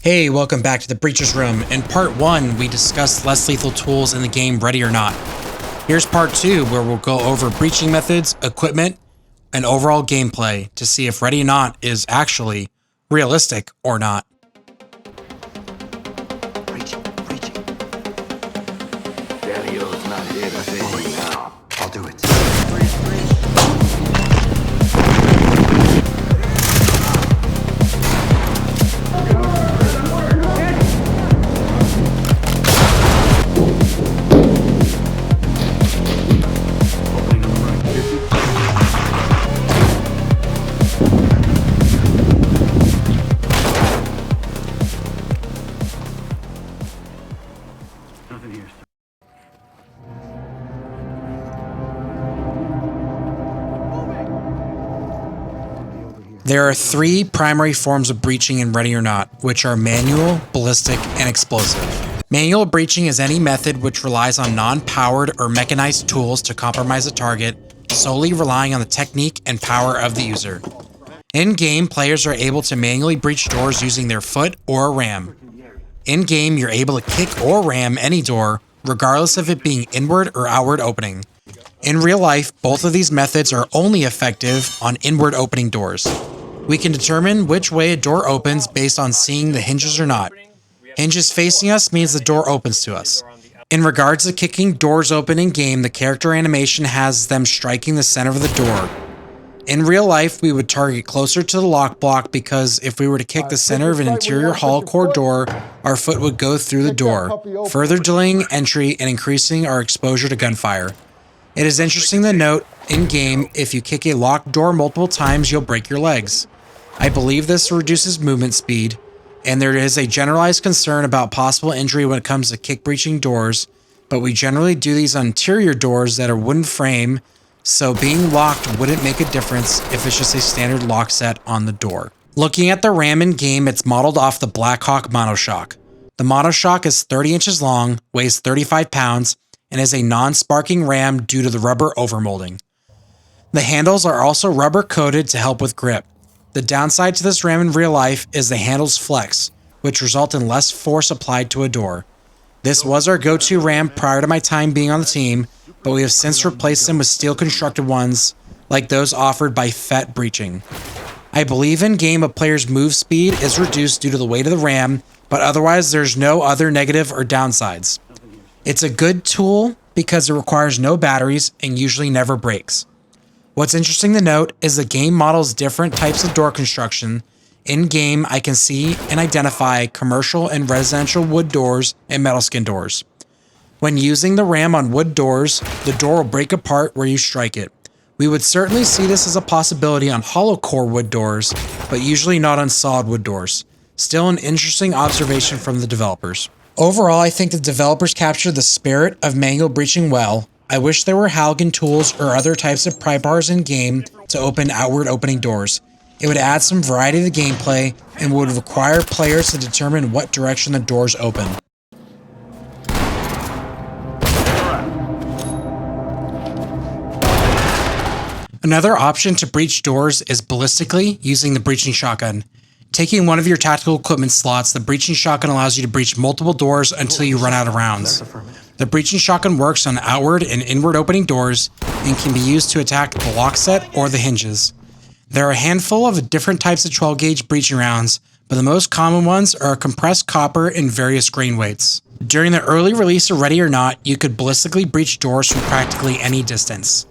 Hey, welcome back to the Breacher's Room. In part 1, we discussed less lethal tools in the game Ready or Not. Here's part 2, where we'll go over breaching methods, equipment, and overall gameplay to see if Ready or Not is actually realistic or not. Breaching. Daniel's not here to save you now. I'll do it. There are 3 primary forms of breaching in Ready or Not, which are manual, ballistic, and explosive. Manual breaching is any method which relies on non-powered or mechanized tools to compromise a target, solely relying on the technique and power of the user. In-game, players are able to manually breach doors using their foot or a ram. In-game, you're able to kick or ram any door, regardless of it being inward or outward opening. In real life, both of these methods are only effective on inward opening doors. We can determine which way a door opens based on seeing the hinges or not. Hinges facing us means the door opens to us. In regards to kicking doors open in game, the character animation has them striking the center of the door. In real life, we would target closer to the lock block because if we were to kick the center of an interior hall core door, our foot would go through the door, further delaying entry and increasing our exposure to gunfire. It is interesting to note, in-game, if you kick a locked door multiple times, you'll break your legs. I believe this reduces movement speed, and there is a generalized concern about possible injury when it comes to kick breaching doors, but we generally do these on interior doors that are wooden frame, so being locked wouldn't make a difference if it's just a standard lock set on the door. Looking at the ram in game, it's modeled off the Blackhawk monoshock. The monoshock is 30 inches long, weighs 35 pounds, and is a non-sparking ram due to the rubber overmolding. The handles are also rubber coated to help with grip. The downside to this ram in real life is the handles flex, which result in less force applied to a door. This was our go-to ram prior to my time being on the team, but we have since replaced them with steel constructed ones, like those offered by FET breaching. I believe in game a player's move speed is reduced due to the weight of the ram, but otherwise there's no other negative or downsides. It's a good tool because it requires no batteries and usually never breaks. What's interesting to note is the game models different types of door construction. In game, I can see and identify commercial and residential wood doors and metal skin doors. When using the ram on wood doors, the door will break apart where you strike it. We would certainly see this as a possibility on hollow core wood doors, but usually not on solid wood doors. Still an interesting observation from the developers. Overall, I think the developers captured the spirit of manual breaching well. I wish there were Halligan tools or other types of pry bars in game to open outward opening doors. It would add some variety to the gameplay and would require players to determine what direction the doors open. Another option to breach doors is ballistically using the breaching shotgun. Taking one of your tactical equipment slots, the breaching shotgun allows you to breach multiple doors until you run out of rounds. The breaching shotgun works on outward and inward opening doors and can be used to attack the lock set or the hinges. There are a handful of different types of 12 gauge breaching rounds, but the most common ones are compressed copper in various grain weights. During the early release of Ready or Not, you could ballistically breach doors from practically any distance.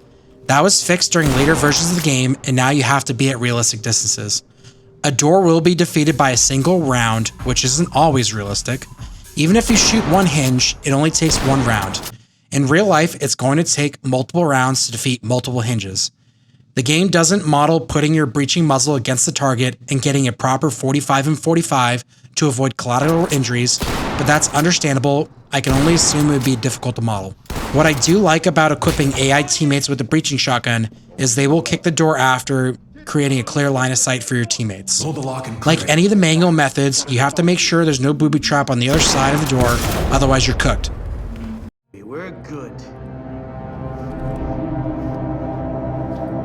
That was fixed during later versions of the game, and now you have to be at realistic distances. A door will be defeated by a single round, which isn't always realistic. Even if you shoot one hinge, it only takes one round. In real life, it's going to take multiple rounds to defeat multiple hinges. The game doesn't model putting your breaching muzzle against the target and getting a proper 45 and 45 to avoid collateral injuries, but that's understandable. I can only assume it would be difficult to model. What I do like about equipping AI teammates with the breaching shotgun is they will kick the door after, creating a clear line of sight for your teammates. Like any of the manual methods, you have to make sure there's no booby trap on the other side of the door, otherwise you're cooked. We're good.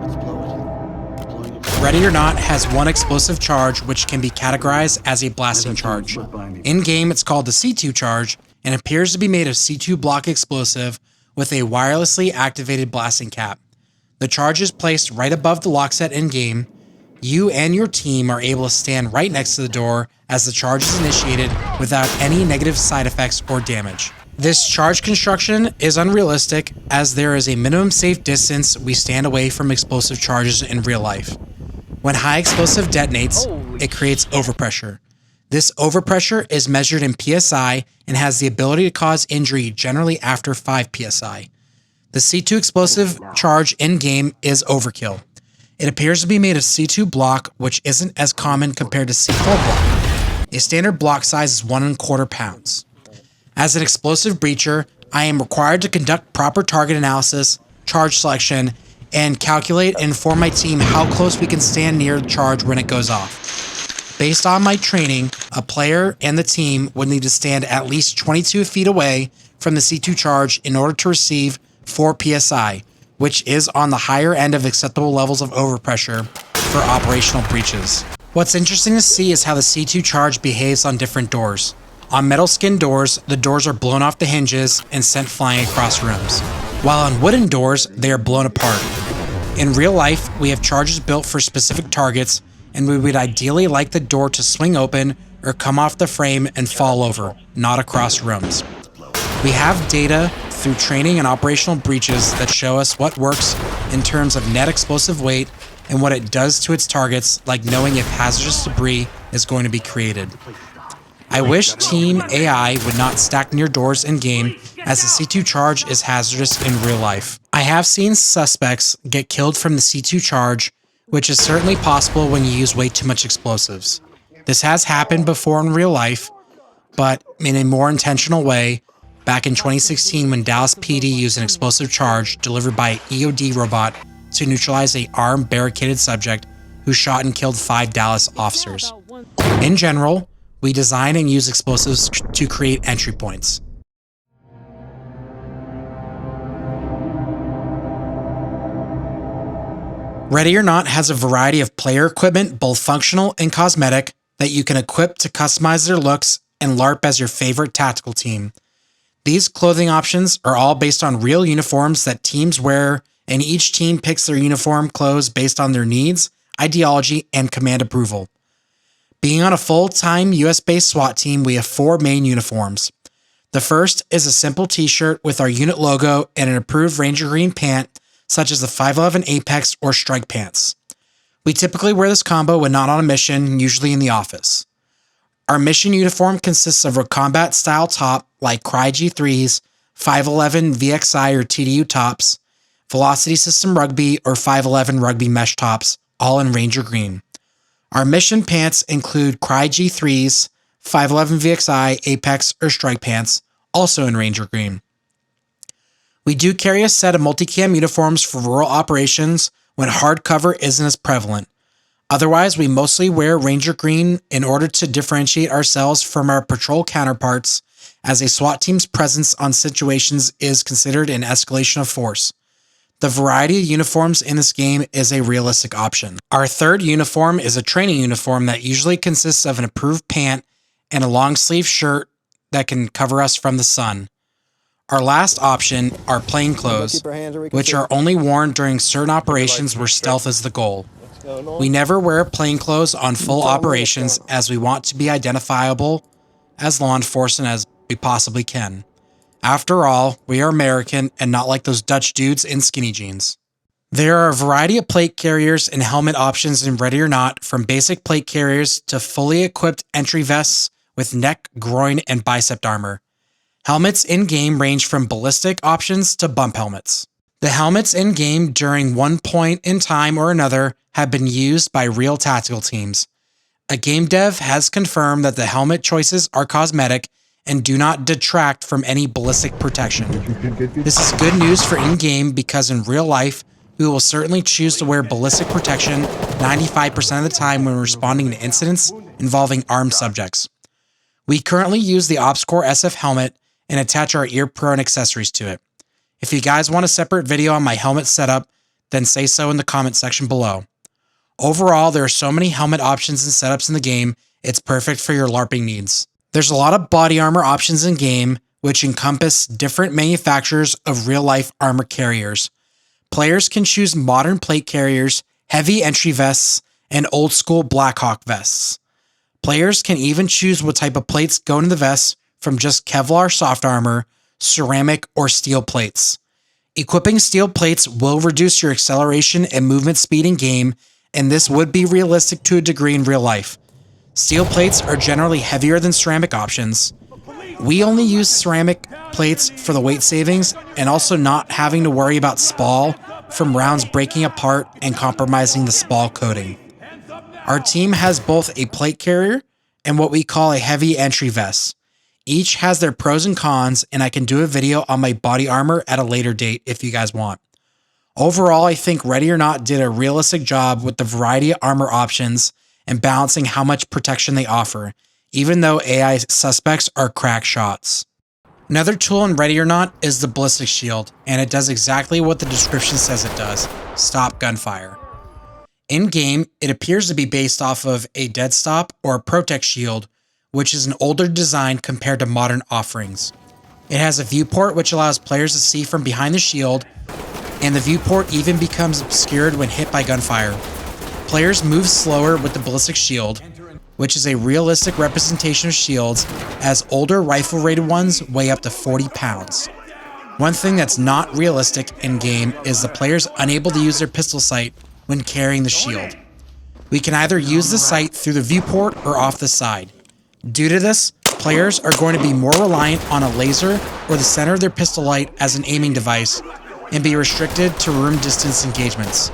Let's blow it. Blowing it. Ready or Not has one explosive charge which can be categorized as a blasting charge. In-game, it's called the C2 charge and appears to be made of C2 block explosive with a wirelessly activated blasting cap. The charge is placed right above the lock set in-game. You and your team are able to stand right next to the door as the charge is initiated without any negative side effects or damage. This charge construction is unrealistic as there is a minimum safe distance we stand away from explosive charges in real life. When high explosive detonates, it creates overpressure. This overpressure is measured in PSI and has the ability to cause injury generally after 5 PSI. The C2 explosive charge in-game is overkill. It appears to be made of C2 block, which isn't as common compared to C4 block. A standard block size is 1¼ pounds. As an explosive breacher, I am required to conduct proper target analysis, charge selection, and calculate and inform my team how close we can stand near the charge when it goes off. Based on my training, a player and the team would need to stand at least 22 feet away from the C2 charge in order to receive 4 PSI, which is on the higher end of acceptable levels of overpressure for operational breaches. What's interesting to see is how the C2 charge behaves on different doors. On metal skin doors, the doors are blown off the hinges and sent flying across rooms, while on wooden doors, they are blown apart. In real life, we have charges built for specific targets, and we would ideally like the door to swing open or come off the frame and fall over, not across rooms. We have data through training and operational breaches that show us what works in terms of net explosive weight and what it does to its targets, like knowing if hazardous debris is going to be created. I wish Team AI would not stack near doors in-game, as the C2 charge is hazardous in real life. I have seen suspects get killed from the C2 charge, which is certainly possible when you use way too much explosives. This has happened before in real life, but in a more intentional way, back in 2016 when Dallas PD used an explosive charge delivered by an EOD robot to neutralize an armed barricaded subject who shot and killed 5 Dallas officers. In general, we design and use explosives to create entry points. Ready or Not has a variety of player equipment, both functional and cosmetic, that you can equip to customize their looks and LARP as your favorite tactical team. These clothing options are all based on real uniforms that teams wear, and each team picks their uniform clothes based on their needs, ideology, and command approval. Being on a full-time US-based SWAT team, we have 4 main uniforms. The first is a simple t-shirt with our unit logo and an approved Ranger green pant, such as the 511 Apex or Strike pants. We typically wear this combo when not on a mission, usually in the office. Our mission uniform consists of a combat-style top like Cry G3s, 511 VXI or TDU tops, Velocity System Rugby or 511 Rugby mesh tops, all in Ranger green. Our mission pants include Cry G3s, 511 VXI, Apex, or Strike pants, also in Ranger green. We do carry a set of multicam uniforms for rural operations when hard cover isn't as prevalent. Otherwise, we mostly wear Ranger green in order to differentiate ourselves from our patrol counterparts, as a SWAT team's presence on situations is considered an escalation of force. The variety of uniforms in this game is a realistic option. Our third uniform is a training uniform that usually consists of an approved pant and a long sleeve shirt that can cover us from the sun. Our last option are plain clothes, which are only worn during certain operations where stealth is the goal. We never wear plain clothes on full operations as we want to be identifiable as law enforcement as we possibly can. After all, we are American and not like those Dutch dudes in skinny jeans. There are a variety of plate carriers and helmet options in Ready or Not, from basic plate carriers to fully equipped entry vests with neck, groin, and bicep armor. Helmets in-game range from ballistic options to bump helmets. The helmets in-game during one point in time or another have been used by real tactical teams. A game dev has confirmed that the helmet choices are cosmetic and do not detract from any ballistic protection. This is good news for in-game because in real life, we will certainly choose to wear ballistic protection 95% of the time when responding to incidents involving armed subjects. We currently use the OpsCore SF helmet and attach our ear pro and accessories to it. If you guys want a separate video on my helmet setup, then say so in the comment section below. Overall, there are so many helmet options and setups in the game, it's perfect for your LARPing needs. There's a lot of body armor options in game, which encompass different manufacturers of real-life armor carriers. Players can choose modern plate carriers, heavy entry vests, and old-school Blackhawk vests. Players can even choose what type of plates go into the vests from just Kevlar soft armor, ceramic, or steel plates. Equipping steel plates will reduce your acceleration and movement speed in game, and this would be realistic to a degree in real life. Steel plates are generally heavier than ceramic options. We only use ceramic plates for the weight savings and also not having to worry about spall from rounds breaking apart and compromising the spall coating. Our team has both a plate carrier and what we call a heavy entry vest. Each has their pros and cons, and I can do a video on my body armor at a later date if you guys want. Overall, I think Ready or Not did a realistic job with the variety of armor options and balancing how much protection they offer, even though AI suspects are crack shots. Another tool in Ready or Not is the Ballistic Shield, and it does exactly what the description says it does: stop gunfire. In-game, it appears to be based off of a dead stop or a Protect Shield, which is an older design compared to modern offerings. It has a viewport which allows players to see from behind the shield, and the viewport even becomes obscured when hit by gunfire. Players move slower with the Ballistic Shield, which is a realistic representation of shields, as older rifle-rated ones weigh up to 40 pounds. One thing that's not realistic in-game is the players unable to use their pistol sight when carrying the shield. We can either use the sight through the viewport or off the side. Due to this, players are going to be more reliant on a laser or the center of their pistol light as an aiming device and be restricted to room distance engagements.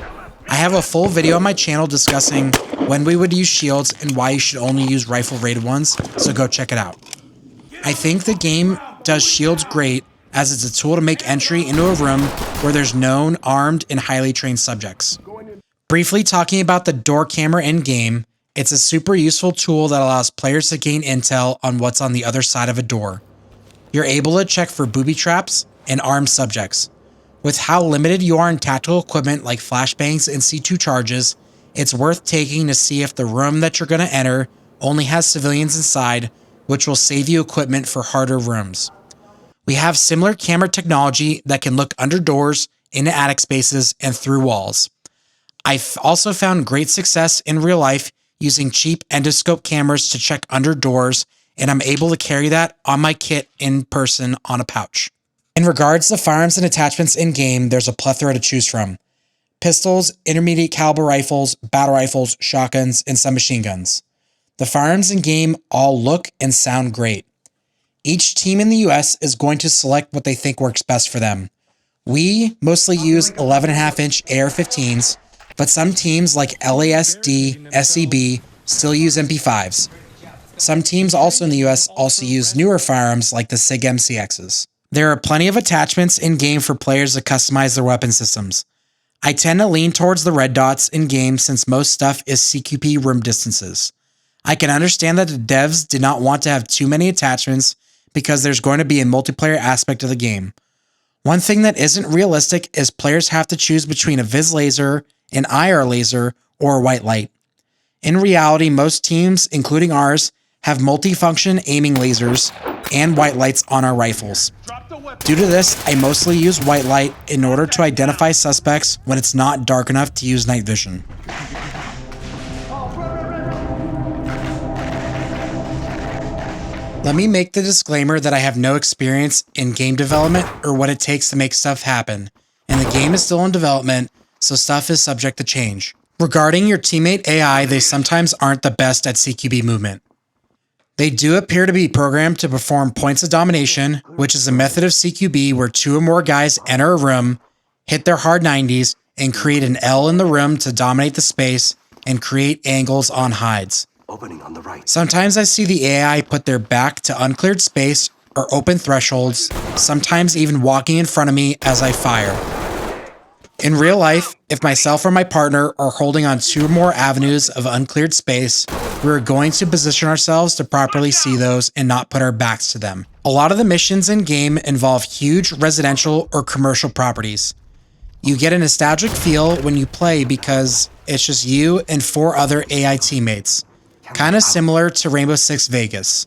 I have a full video on my channel discussing when we would use shields and why you should only use rifle-rated ones, so go check it out. I think the game does shields great as it's a tool to make entry into a room where there's known, armed, and highly trained subjects. Briefly talking about the door camera in-game, it's a super useful tool that allows players to gain intel on what's on the other side of a door. You're able to check for booby traps and armed subjects. With how limited you are in tactical equipment like flashbangs and C2 charges, it's worth taking to see if the room that you're going to enter only has civilians inside, which will save you equipment for harder rooms. We have similar camera technology that can look under doors, into attic spaces, and through walls. I've also found great success in real life using cheap endoscope cameras to check under doors, and I'm able to carry that on my kit in person on a pouch. In regards to firearms and attachments in-game, there's a plethora to choose from. Pistols, intermediate caliber rifles, battle rifles, shotguns, and submachine guns. The firearms in-game all look and sound great. Each team in the US is going to select what they think works best for them. We mostly use 11.5-inch AR-15s, but some teams like LASD, SEB still use MP5s. Some teams also in the US also use newer firearms like the SIG MCXs. There are plenty of attachments in-game for players to customize their weapon systems. I tend to lean towards the red dots in-game since most stuff is CQP room distances. I can understand that the devs did not want to have too many attachments because there's going to be a multiplayer aspect of the game. One thing that isn't realistic is players have to choose between a Vids laser, an IR laser, or a white light. In reality, most teams, including ours, have multifunction aiming lasers and white lights on our rifles. Due to this, I mostly use white light in order to identify suspects when it's not dark enough to use night vision. Let me make the disclaimer that I have no experience in game development or what it takes to make stuff happen, and the game is still in development, so stuff is subject to change. Regarding your teammate AI, they sometimes aren't the best at CQB movement. They do appear to be programmed to perform points of domination, which is a method of CQB where 2 or more guys enter a room, hit their hard 90s, and create an L in the room to dominate the space and create angles on hides. Opening on the right. Sometimes I see the AI put their back to uncleared space or open thresholds, sometimes even walking in front of me as I fire. In real life, if myself or my partner are holding on 2 or more avenues of uncleared space, we're going to position ourselves to properly see those and not put our backs to them. A lot of the missions in game involve huge residential or commercial properties. You get a nostalgic feel when you play because it's just you and 4 other AI teammates, kind of similar to Rainbow Six Vegas.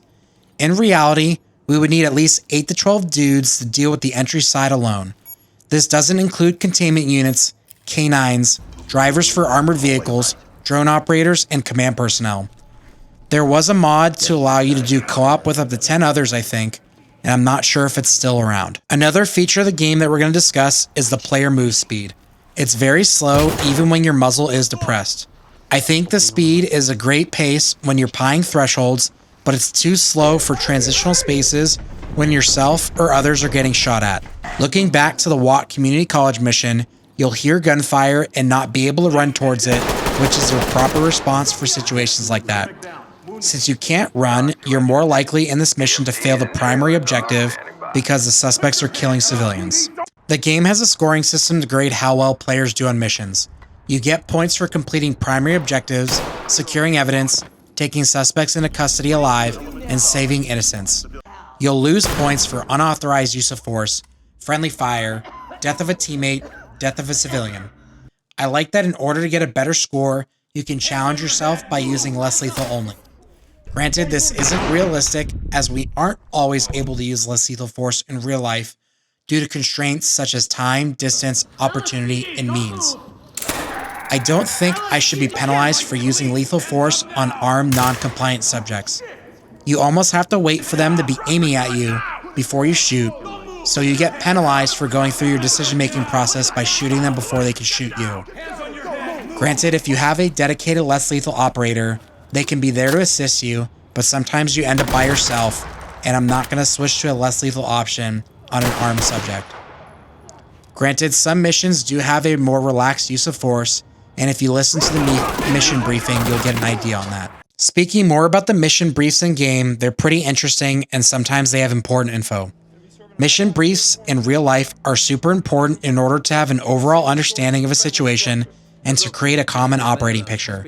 In reality, we would need at least 8 to 12 dudes to deal with the entry side alone. This doesn't include containment units, K9s, drivers for armored vehicles, drone operators, and command personnel. There was a mod to allow you to do co-op with up to 10 others, I think, and I'm not sure if it's still around. Another feature of the game that we're going to discuss is the player move speed. It's very slow even when your muzzle is depressed. I think the speed is a great pace when you're pieing thresholds, but it's too slow for transitional spaces when yourself or others are getting shot at. Looking back to the Watt Community College mission, you'll hear gunfire and not be able to run towards it, which is a proper response for situations like that. Since you can't run, you're more likely in this mission to fail the primary objective because the suspects are killing civilians. The game has a scoring system to grade how well players do on missions. You get points for completing primary objectives, securing evidence, taking suspects into custody alive, and saving innocents. You'll lose points for unauthorized use of force, friendly fire, death of a teammate, death of a civilian. I like that in order to get a better score, you can challenge yourself by using less lethal only. Granted, this isn't realistic, as we aren't always able to use less lethal force in real life due to constraints such as time, distance, opportunity, and means. I don't think I should be penalized for using lethal force on armed, non-compliant subjects. You almost have to wait for them to be aiming at you before you shoot, so you get penalized for going through your decision-making process by shooting them before they can shoot you. Granted, if you have a dedicated less lethal operator, they can be there to assist you, but sometimes you end up by yourself, and I'm not going to switch to a less lethal option on an armed subject. Granted, some missions do have a more relaxed use of force, and if you listen to the mission briefing, you'll get an idea on that. Speaking more about the mission briefs in game, they're pretty interesting, and sometimes they have important info. Mission briefs in real life are super important in order to have an overall understanding of a situation and to create a common operating picture.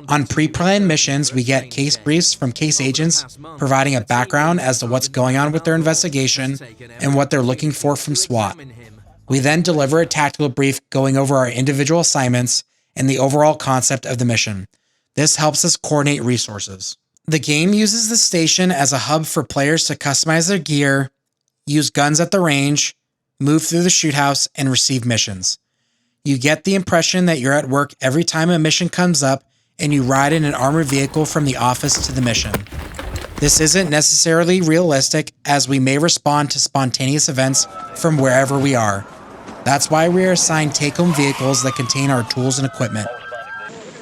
On pre-planned missions, we get case briefs from case agents, providing a background as to what's going on with their investigation and what they're looking for from SWAT. We then deliver a tactical brief going over our individual assignments and the overall concept of the mission. This helps us coordinate resources. The game uses the station as a hub for players to customize their gear, use guns at the range, move through the shoot house, and receive missions. You get the impression that you're at work every time a mission comes up and you ride in an armored vehicle from the office to the mission. This isn't necessarily realistic, as we may respond to spontaneous events from wherever we are. That's why we are assigned take-home vehicles that contain our tools and equipment.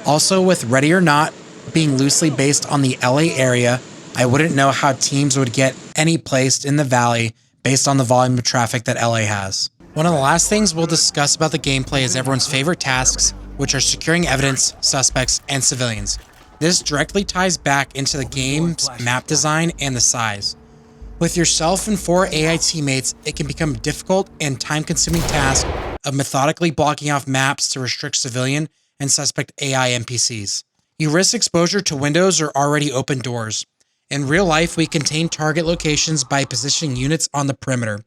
Also, with Ready or Not being loosely based on the LA area, I wouldn't know how teams would get any placed in the valley based on the volume of traffic that LA has. One of the last things we'll discuss about the gameplay is everyone's favorite tasks, which are securing evidence, suspects, and civilians. This directly ties back into the game's map design and the size. With yourself and 4 AI teammates, it can become a difficult and time-consuming task of methodically blocking off maps to restrict civilian and suspect AI NPCs. You risk exposure to windows or already open doors. In real life, we contain target locations by positioning units on the perimeter.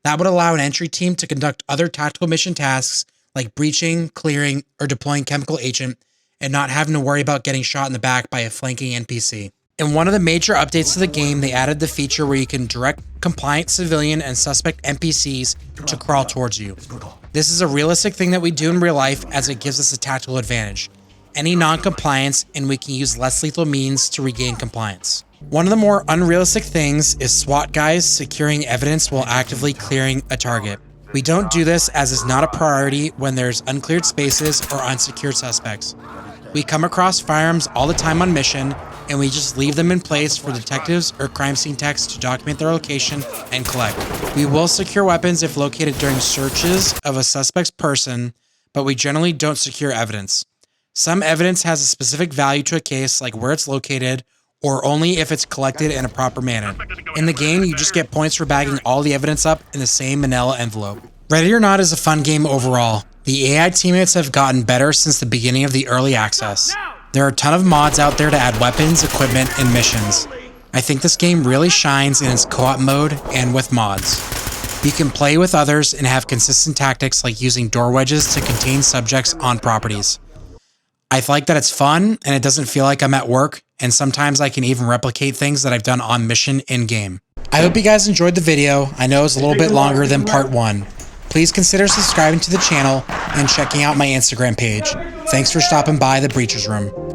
That would allow an entry team to conduct other tactical mission tasks like breaching, clearing, or deploying chemical agent, and not having to worry about getting shot in the back by a flanking NPC. In one of the major updates to the game, they added the feature where you can direct compliant civilian and suspect NPCs to crawl towards you. This is a realistic thing that we do in real life, as it gives us a tactical advantage. Any non-compliance, and we can use less lethal means to regain compliance. One of the more unrealistic things is SWAT guys securing evidence while actively clearing a target. We don't do this as it's not a priority when there's uncleared spaces or unsecured suspects. We come across firearms all the time on mission, and we just leave them in place for detectives or crime scene techs to document their location and collect. We will secure weapons if located during searches of a suspect's person, but we generally don't secure evidence. Some evidence has a specific value to a case, like where it's located, or only if it's collected in a proper manner. In the game, you just get points for bagging all the evidence up in the same manila envelope. Ready or Not is a fun game overall. The AI teammates have gotten better since the beginning of the early access. There are a ton of mods out there to add weapons, equipment, and missions. I think this game really shines in its co-op mode and with mods. You can play with others and have consistent tactics like using door wedges to contain subjects on properties. I like that it's fun and it doesn't feel like I'm at work, and sometimes I can even replicate things that I've done on mission in-game. I hope you guys enjoyed the video. I know it's a little bit longer than part 1. Please consider subscribing to the channel and checking out my Instagram page. Thanks for stopping by the Breacher's Room.